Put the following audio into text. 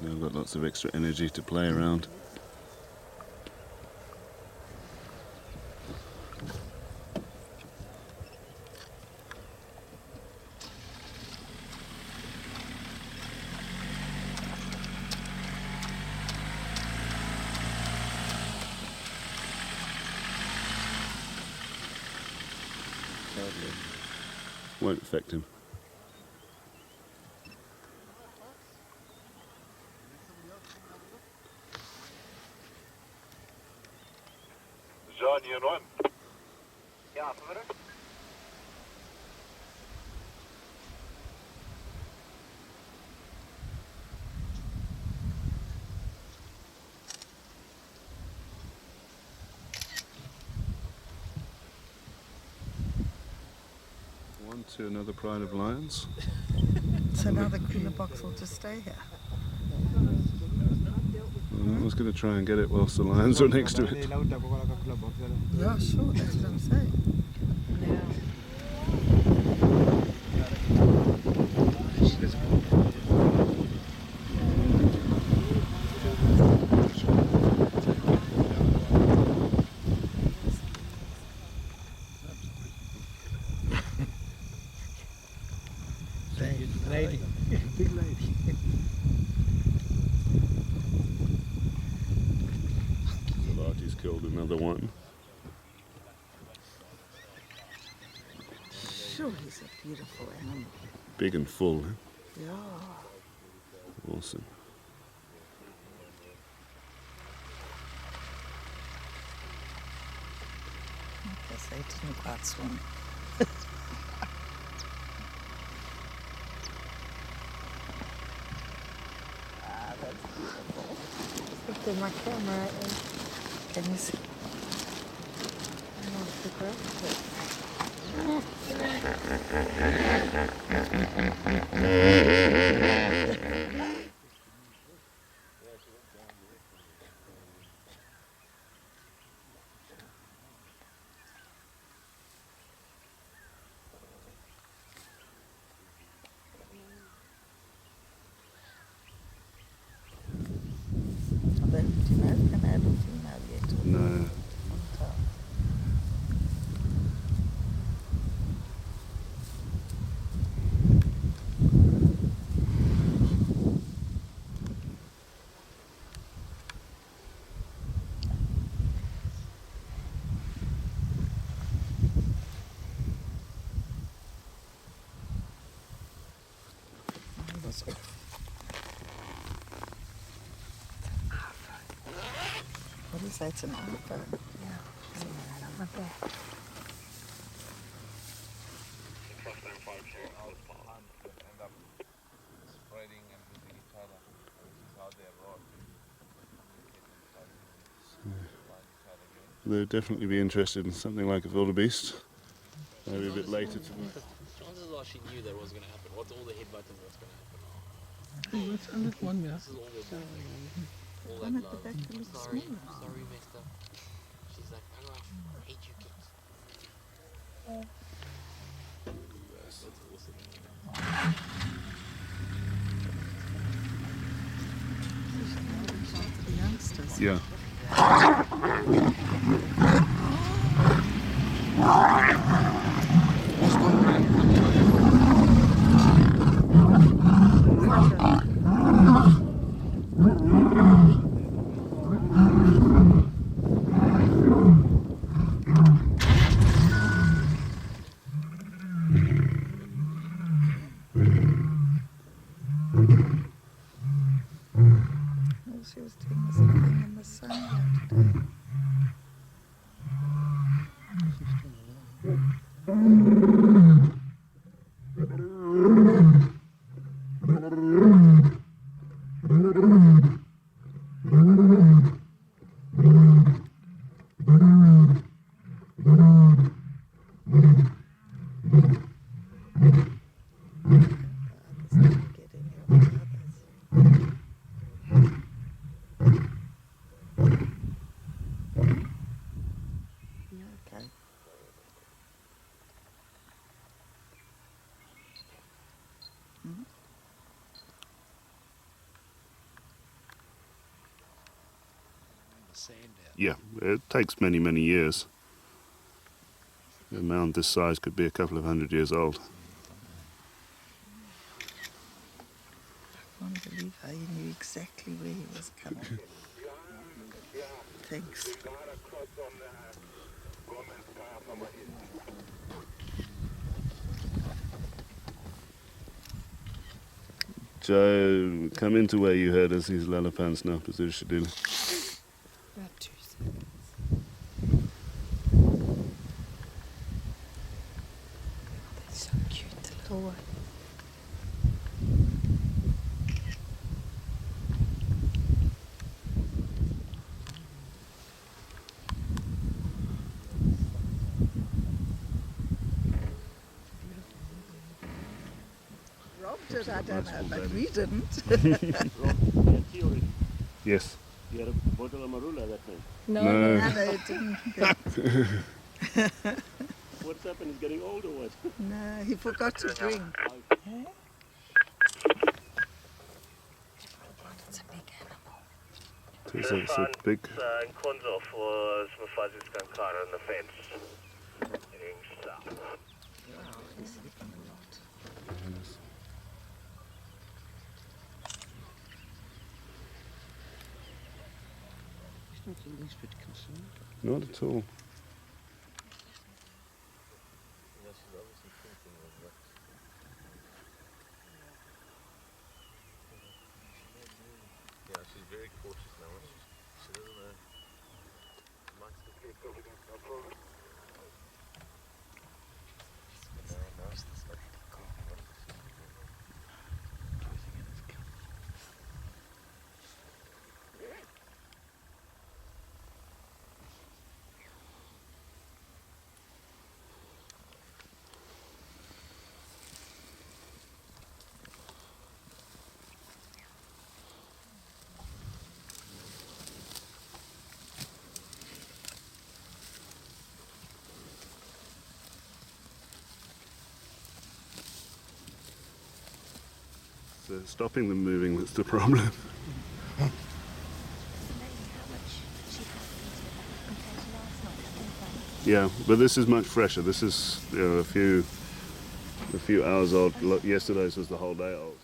They've got lots of extra energy to play around. Won't affect him. John, you on? Yeah, verder. One to another pride of lions. So now the cooler box will just stay here. I was going to try and get it whilst the lions are next to it. Yeah, sure, that's what I'm saying. Lady. Big lady. Salati's killed another one. Sure, he's a beautiful animal. Big and full. Eh? Yeah. Awesome. I guess they didn't quite swim. That's beautiful. Look at my camera. Can you see? I want to grab do you know if can I have a female yet? No. What is that? It's an iPhone. Yeah, something right on my back. They'd definitely be interested in something like a wildebeest. Maybe a bit later to Chances are she knew that was going to happen. What's all the headbutting that's going to happen now? Oh, it's under one now. This is all the all One that at the love. back looks Sorry, smaller. sorry, mister. She's like, I hate you kids. That's awesome. The youngsters. Yeah. She was doing something in the sun today. sand out. Yeah, it takes many, many years. A mound this size could be a couple of 100 years old. I can't believe how he knew exactly where he was coming. Thanks. Joe, come into where you heard us, these lalapans now, Shadila. About 2 seconds. That's so cute, the little one. Robbed it, I don't know, but we didn't. Yes. You had a bottle of marula that night. No. No, it didn't. What's happened? He's getting old or what? No, he forgot to drink. It's a big animal. It's a big... in Konzo for Smafazi Skankara on the fence. Heading south. Wow, he's sleeping a lot. He's not the least bit concerned. Not at all. Yeah, she's very cautious now. She doesn't know. Might still get going. No problem. So stopping them moving that's the problem. Yeah, but this is much fresher. This is a few hours old. Yesterday's was the whole day old.